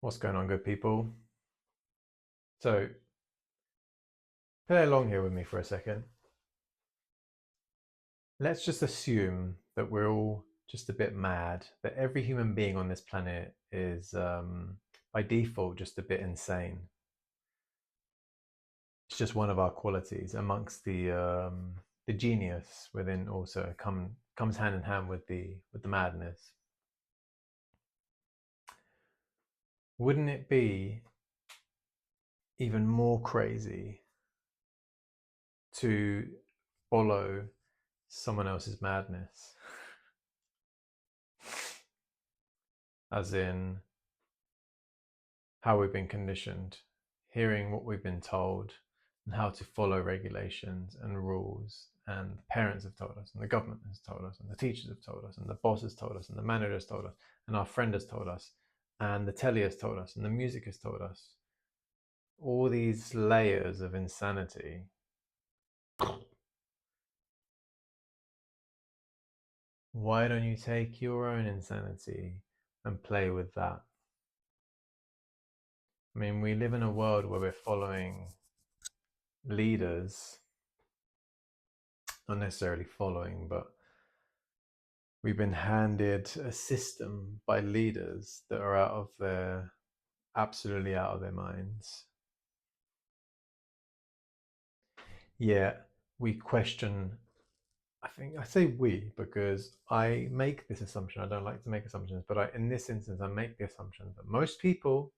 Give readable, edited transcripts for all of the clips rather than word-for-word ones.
What's going on, good people? So, play along here with me for a second. Let's just assume that we're all just a bit mad, that every human being on this planet is, by default, just a bit insane. It's just one of our qualities amongst the genius within also comes hand in hand with the madness. Wouldn't it be even more crazy to follow someone else's madness? As in how we've been conditioned, hearing what we've been told, and how to follow regulations and rules. And the parents have told us, and the government has told us, and the teachers have told us, and the boss has told us, and the manager has told us, and our friend has told us, and the telly has told us, and the music has told us. All these layers of insanity. Why don't you take your own insanity and play with that? I mean, we live in a world where we're following leaders, not necessarily following, but we've been handed a system by leaders that are absolutely out of their minds. Yet we question, I say we because I make this assumption. I don't like to make assumptions, but in this instance, I make the assumption that most people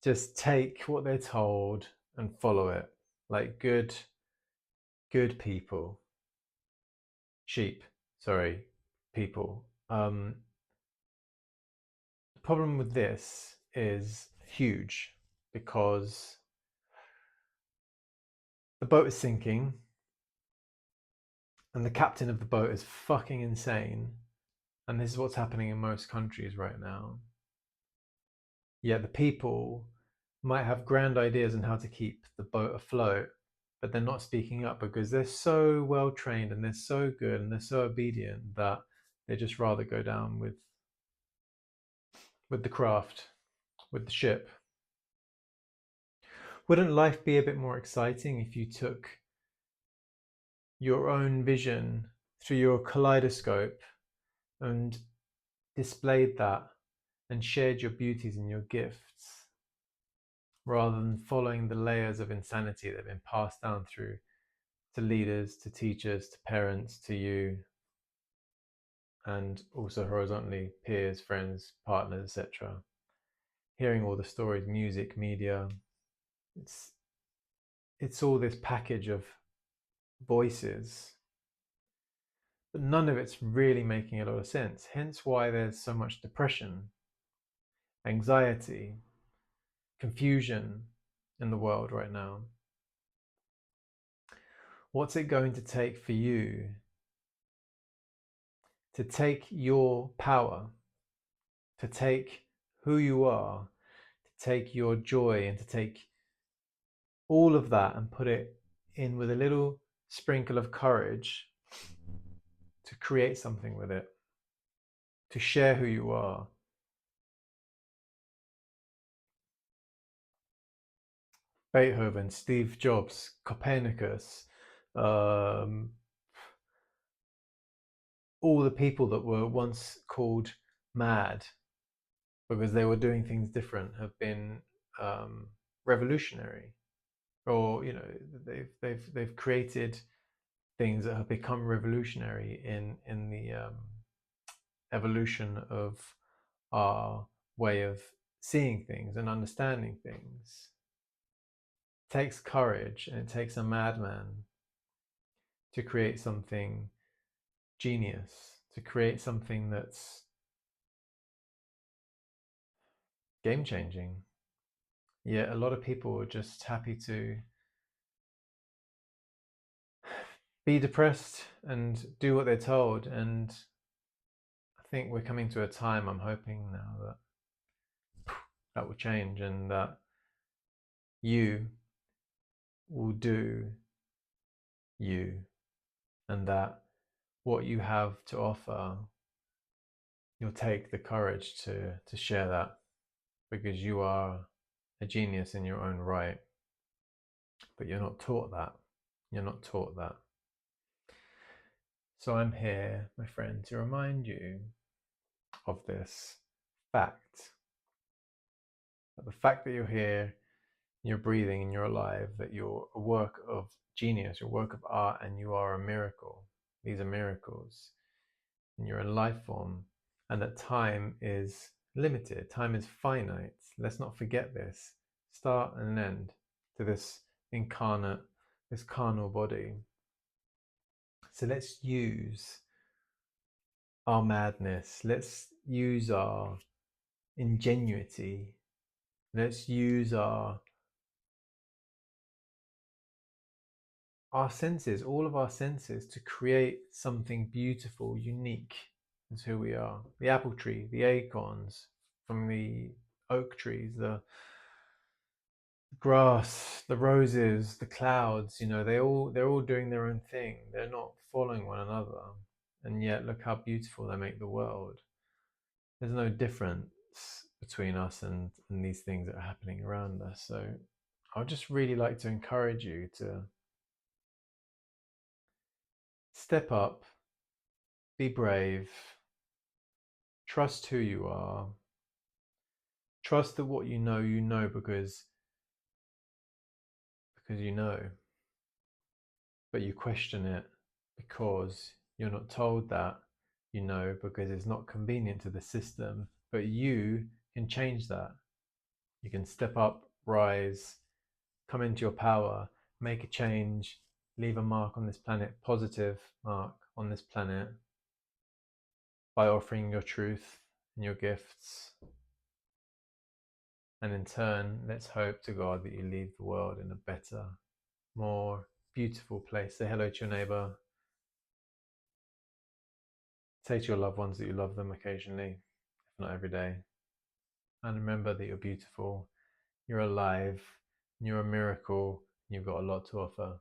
just take what they're told and follow it, like good people, sheep, sorry, people. The problem with this is huge because the boat is sinking and the captain of the boat is fucking insane. And this is what's happening in most countries right now. Yet the people might have grand ideas on how to keep the boat afloat, but they're not speaking up because they're so well trained and they're so good and they're so obedient that they just rather go down with the craft, with the ship. Wouldn't life be a bit more exciting if you took your own vision through your kaleidoscope and displayed that and shared your beauties and your gifts rather than following the layers of insanity that have been passed down through to leaders, to teachers, to parents, to you, and also horizontally peers, friends, partners, etc. Hearing all the stories, music, media, it's it's all this package of voices, but none of it's really making a lot of sense. Hence why there's so much depression, anxiety, confusion in the world right now. What's it going to take for you to take your power, to take who you are, to take your joy, and to take all of that and put it in with a little sprinkle of courage to create something with it, to share who you are? Beethoven, Steve Jobs, Copernicus, um, all the people that were once called mad because they were doing things different have been um, revolutionary, or they've created things that have become revolutionary in the evolution of our way of seeing things and understanding things. It takes courage and it takes a madman to create something genius, to create something that's game changing. Yet a lot of people are just happy to be depressed and do what they're told. And I think we're coming to a time, I'm hoping now, that will change and that you will do you, and that what you have to offer, you'll take the courage to share that. because you are a genius in your own right, but you're not taught that. You're not taught that. So I'm here, my friend, to remind you of this fact. That the fact that you're here, you're breathing and you're alive, that you're a work of genius, you're a work of art, and you are a miracle. These are miracles. And you're a life form, and that time is limited, time is finite. Let's not forget this. Start and end to this incarnate, this carnal body. So let's use our madness, let's use our ingenuity, let's use our senses, all of our senses, to create something beautiful, unique as who we are. The apple tree, the acorns from the oak trees, the grass, the roses, the clouds, they're all doing their own thing. They're not following one another. And yet look how beautiful they make the world. There's no difference between us and these things that are happening around us. So I'd just really like to encourage you to step up, be brave, trust who you are, trust that what you know because you know, but you question it because you're not told that you know, because it's not convenient to the system. But you can change that. You can step up, rise, come into your power, make a change, leave a mark on this planet, positive mark on this planet, by offering your truth and your gifts. And in turn, let's hope to God that you leave the world in a better, more beautiful place. Say hello to your neighbor. Say to your loved ones that you love them occasionally, if not every day. And remember that you're beautiful, you're alive, you're a miracle, and you've got a lot to offer.